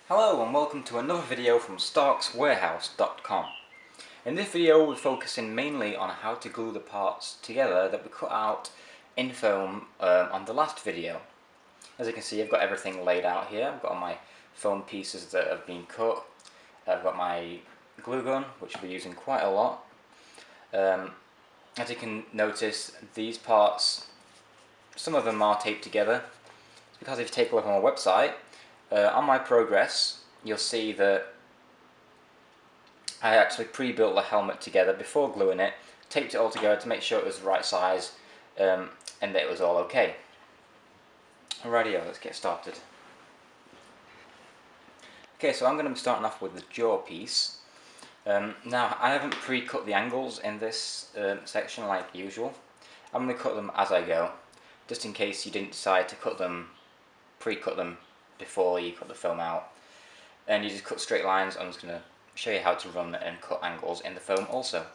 Hello and welcome to another video from StarksWarehouse.com. In this video we're focusing mainly on how to glue the parts together that we cut out in foam on the last video. As you can see, I've got everything laid out here. I've got all my foam pieces that have been cut. I've got my glue gun, which I'll be using quite a lot. As you can notice, these parts, some of them are taped together. It's because if you take a look on my website, on my progress, you'll see that I actually pre-built the helmet together before gluing it, taped it all together to make sure it was the right size and that it was all okay. Alrighty, let's get started. Okay, so I'm going to be starting off with the jaw piece. Now, I haven't pre-cut the angles in this section like usual. I'm going to cut them as I go, just in case you didn't decide to pre-cut them before you cut the film out. And you just cut straight lines. I'm just going to show you how to run and cut angles in the foam also.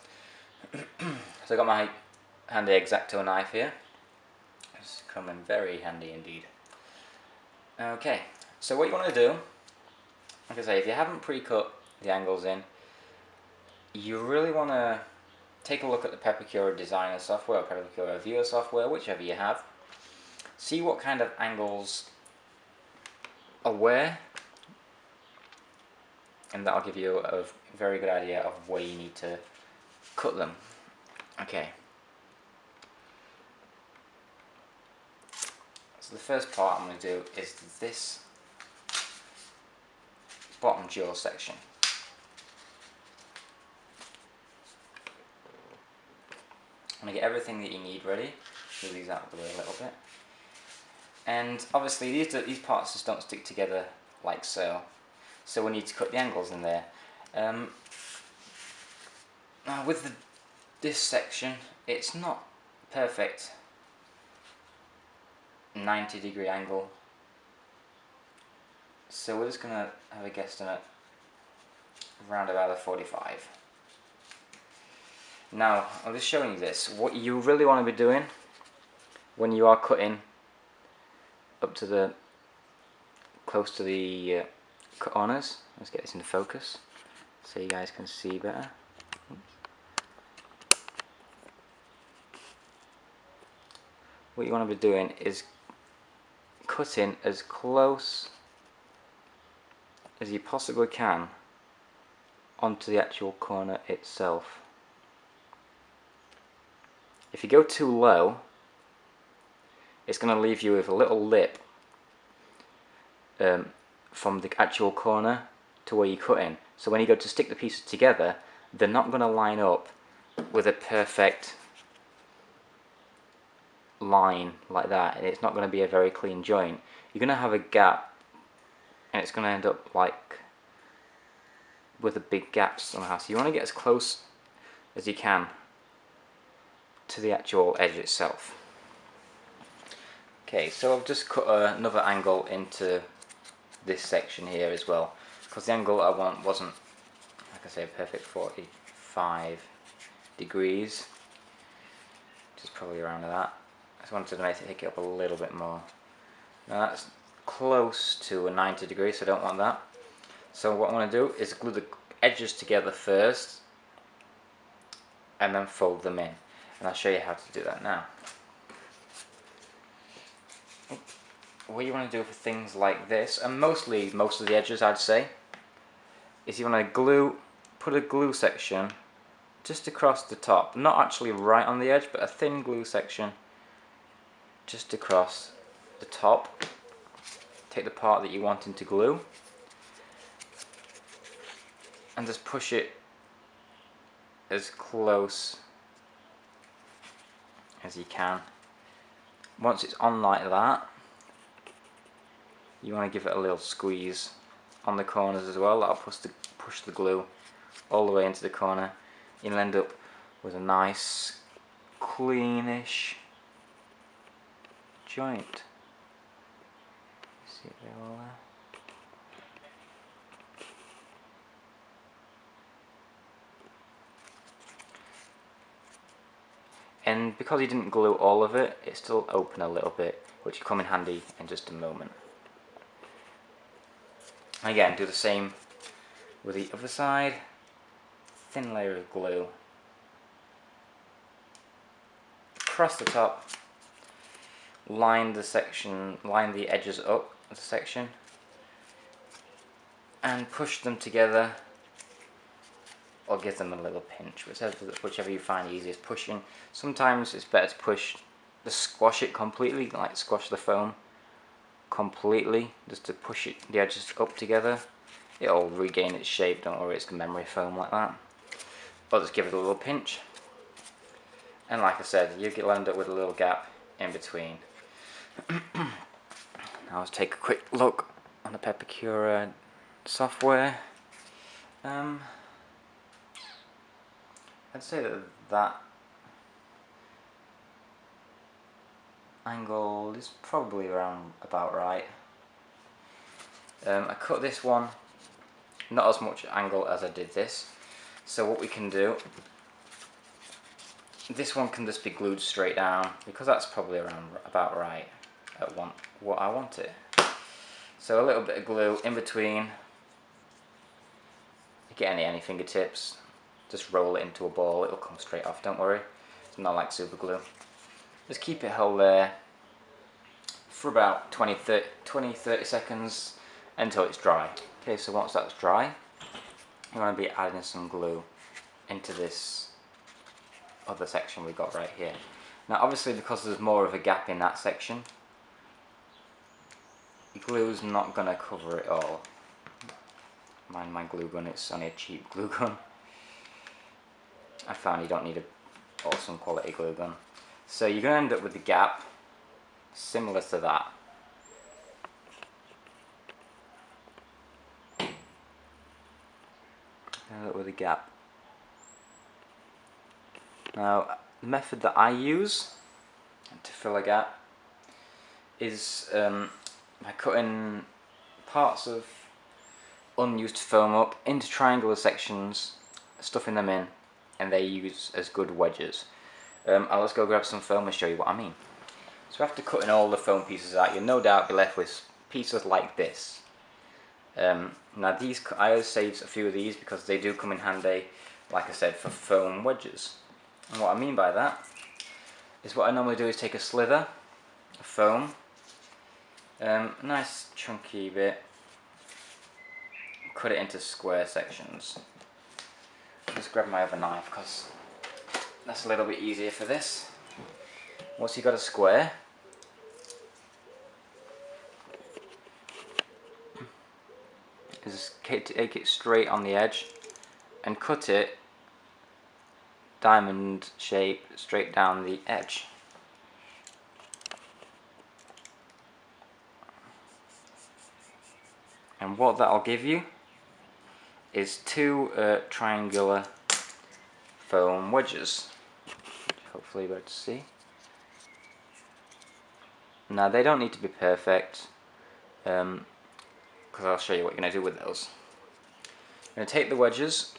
So I got my handy X-Acto knife here. It's coming very handy indeed. Okay, so what you want to do, like I say, if you haven't pre-cut the angles in, you really want to take a look at the Pepakura designer software or Pepakura viewer software, whichever you have. See what kind of angles are where, and that'll give you a very good idea of where you need to cut them. Okay. So the first part I'm going to do is this bottom jaw section. I'm going to get everything that you need ready. Move these out of the way a little bit. And obviously these parts just don't stick together like so. So we need to cut the angles in there. Now with this section, it's not perfect 90-degree angle. So we're just going to have a guesstimate around about a 45. Now, I'm just showing you this. What you really want to be doing when you are cutting up to the close to the corners. Let's get this into focus so you guys can see better. What you want to be doing is cutting as close as you possibly can onto the actual corner itself. If you go too low, it's going to leave you with a little lip from the actual corner to where you cut in. So when you go to stick the pieces together, they're not going to line up with a perfect line like that, and it's not going to be a very clean joint. You're going to have a gap, and it's going to end up like with a big gap somehow. So you want to get as close as you can to the actual edge itself. Okay, so I've just cut another angle into this section here as well, because the angle I want wasn't, like I say, a perfect 45 degrees, which is probably around that. I just wanted to make it take it up a little bit more. Now that's close to a 90 degrees, so I don't want that. So what I want to do is glue the edges together first, and then fold them in. And I'll show you how to do that now. What you want to do for things like this, and most of the edges I'd say, is you want to put a glue section just across the top, not actually right on the edge, but a thin glue section just across the top. Take the part that you're wanting to glue and just push it as close as you can. Once it's on like that, you want to give it a little squeeze on the corners as well. That'll push the glue all the way into the corner. You'll end up with a nice, cleanish joint. See it there all there? And because you didn't glue all of it, it's still open a little bit, which will come in handy in just a moment. Again, do the same with the other side. Thin layer of glue across the top. Line the edges up of the section, and push them together, or give them a little pinch, whichever you find easiest. Pushing. Sometimes it's better to squash it completely, like squash the foam completely, just to push the edges up together. It'll regain its shape, don't worry, it's memory foam like that. Or just give it a little pinch. And like I said, you get end up with a little gap in between. Now let's take a quick look on the Pepakura software. I'd say that angle is probably about right. I cut this one not as much angle as I did this, so what we can do, this one can just be glued straight down because that's probably about right at what I want it. So a little bit of glue in between. You get any fingertips, just roll it into a ball, it'll come straight off, don't worry. It's not like super glue. Just keep it held there for about 20-30 seconds until it's dry. Okay, so once that's dry, you want to be adding some glue into this other section we got right here. Now obviously, because there's more of a gap in that section, glue's not going to cover it all. Mind my glue gun, it's only a cheap glue gun. I found you don't need an awesome quality glue gun. So you're going to end up with a gap similar to that. End up with a gap. Now, the method that I use to fill a gap is by cutting parts of unused foam up into triangular sections, stuffing them in, and they use as good wedges. Let's go grab some foam and show you what I mean. So after cutting all the foam pieces out, you'll no doubt be left with pieces like this. Now these, I always save a few of these because they do come in handy, like I said, for foam wedges. And what I mean by that is, what I normally do is take a slither of foam, a nice chunky bit, cut it into square sections. I'll just grab my other knife because that's a little bit easier for this. Once you've got a square, just take it straight on the edge and cut it diamond shape straight down the edge. And what that'll give you is two triangular foam wedges. Hopefully you're able to see. Now they don't need to be perfect, because I'll show you what you're going to do with those. I'm going to take the wedges,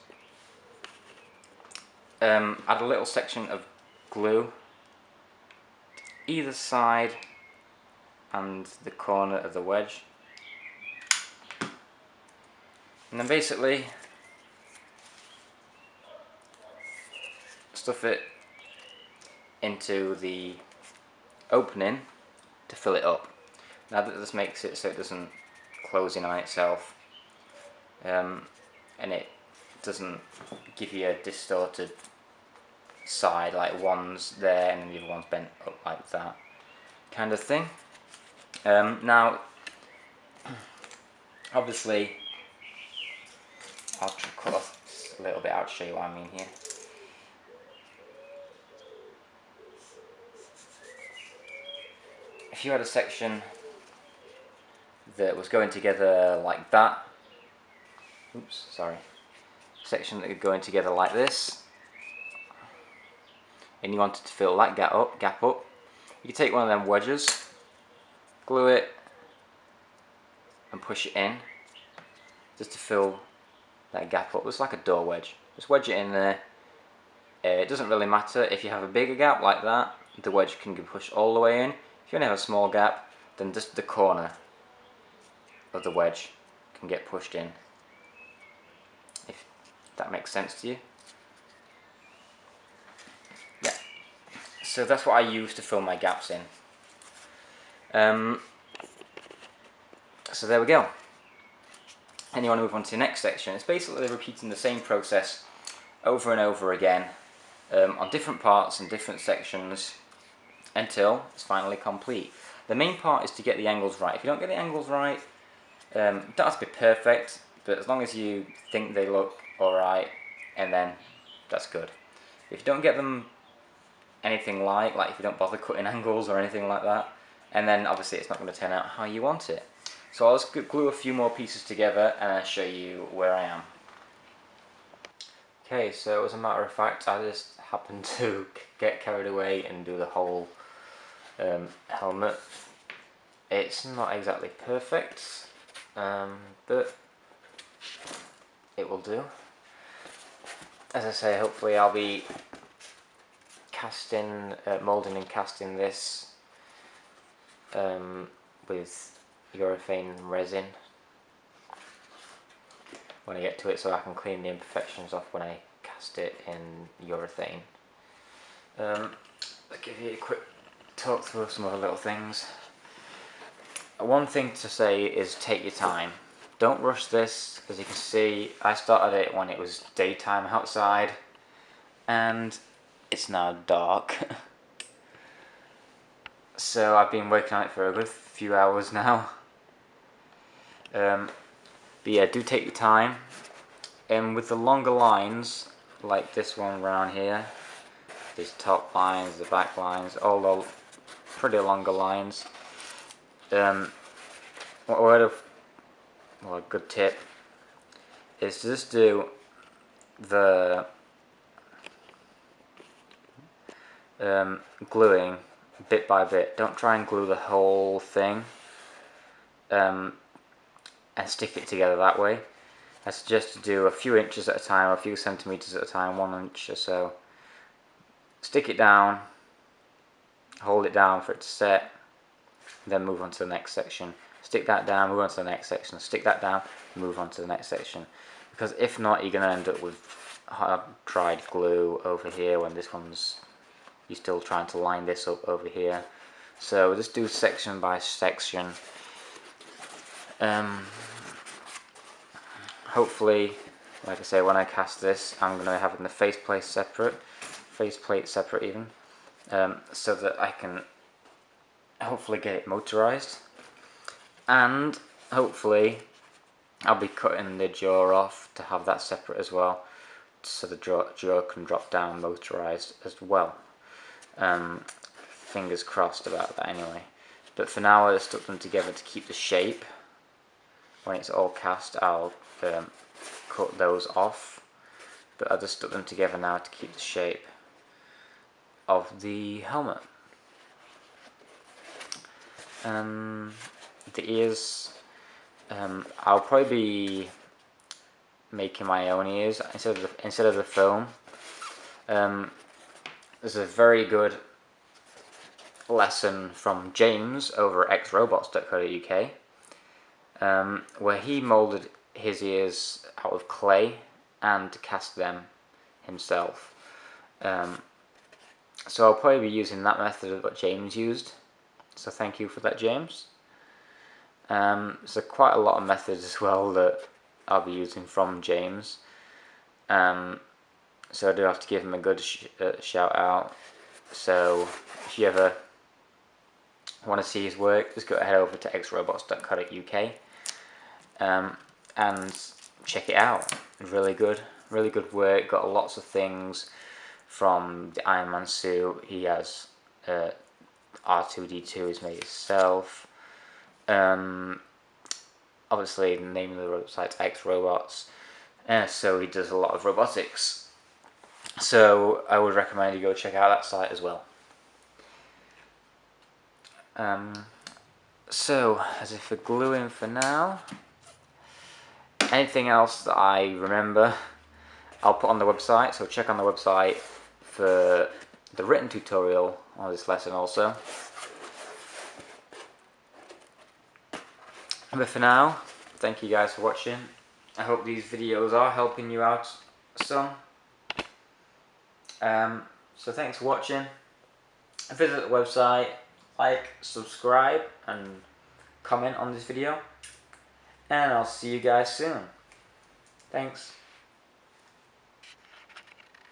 add a little section of glue either side and the corner of the wedge, and then basically stuff it into the opening to fill it up. Now that this makes it so it doesn't close in on itself, and it doesn't give you a distorted side, like one's there and then the other one's bent up like that kind of thing. Now obviously I'll cut off a little bit out to show you what I mean here. If you had a section that was going together like that, section that could go in together like this, and you wanted to fill that gap up, you could take one of them wedges, glue it, and push it in, just to fill that gap up. It's like a door wedge. Just wedge it in there. It doesn't really matter if you have a bigger gap like that, the wedge can be pushed all the way in. If you only have a small gap, then just the corner of the wedge can can get pushed in, if that makes sense to you. Yeah, so that's what I use to fill my gaps in. So there we go. And you want to move on to the next section. It's basically repeating the same process over and over again on different parts and different sections until it's finally complete. The main part is to get the angles right. If you don't get the angles right, you don't have to be perfect, but as long as you think they look alright, and then that's good. If you don't get them anything like if you don't bother cutting angles or anything like that, and then obviously it's not going to turn out how you want it. So I'll just glue a few more pieces together and I'll show you where I am. Okay, so as a matter of fact, I just happened to get carried away and do the whole helmet. It's not exactly perfect, but it will do. As I say, hopefully I'll be moulding and casting this with urethane resin when I get to it, so I can clean the imperfections off when I cast it in urethane. I'll give you a quick talk through some other little things. One thing to say is take your time. Don't rush this. As you can see, I started it when it was daytime outside and it's now dark. So I've been working on it for a good few hours now. But yeah, do take your time. And with the longer lines, like this one around here, these top lines, the back lines, all the pretty longer lines, a good tip is to just do the gluing bit by bit. Don't try and glue the whole thing and stick it together that way. I suggest to do a few inches at a time, or a few centimeters at a time, 1 inch or so. Stick it down, hold it down for it to set, then move on to the next section. Stick that down, move on to the next section. Stick that down, move on to the next section. Because if not, you're going to end up with hard dried glue over here when this one's, you're still trying to line this up over here. So just do section by section. Hopefully, like I say, when I cast this, I'm going to have the faceplate separate even, so that I can hopefully get it motorized. And hopefully I'll be cutting the jaw off to have that separate as well, so the jaw can drop down motorized as well. Fingers crossed about that anyway. But for now I just stuck them together to keep the shape. When it's all cast, I'll cut those off, but I just stuck them together now to keep the shape of the helmet. The ears, I'll probably be making my own ears instead of the foam. There's a very good lesson from James over at xrobots.co.uk, where he moulded his ears out of clay and cast them himself. So I'll probably be using that method of what James used. So thank you for that, James. So quite a lot of methods as well that I'll be using from James. So I do have to give him a good shout out. So if you ever want to see his work, just go head over to xrobots.co.uk and check it out. Really good work. Got lots of things from the Iron Man suit. He has R2-D2 is made himself. Obviously the name of the website's xrobots, so he does a lot of robotics. So I would recommend you go check out that site as well. So as if for gluing for now, anything else that I remember I'll put on the website, so check on the website for the written tutorial on this lesson also. But for now, thank you guys for watching. I hope these videos are helping you out some. So thanks for watching. Visit the website, like, subscribe, and comment on this video. And I'll see you guys soon. Thanks.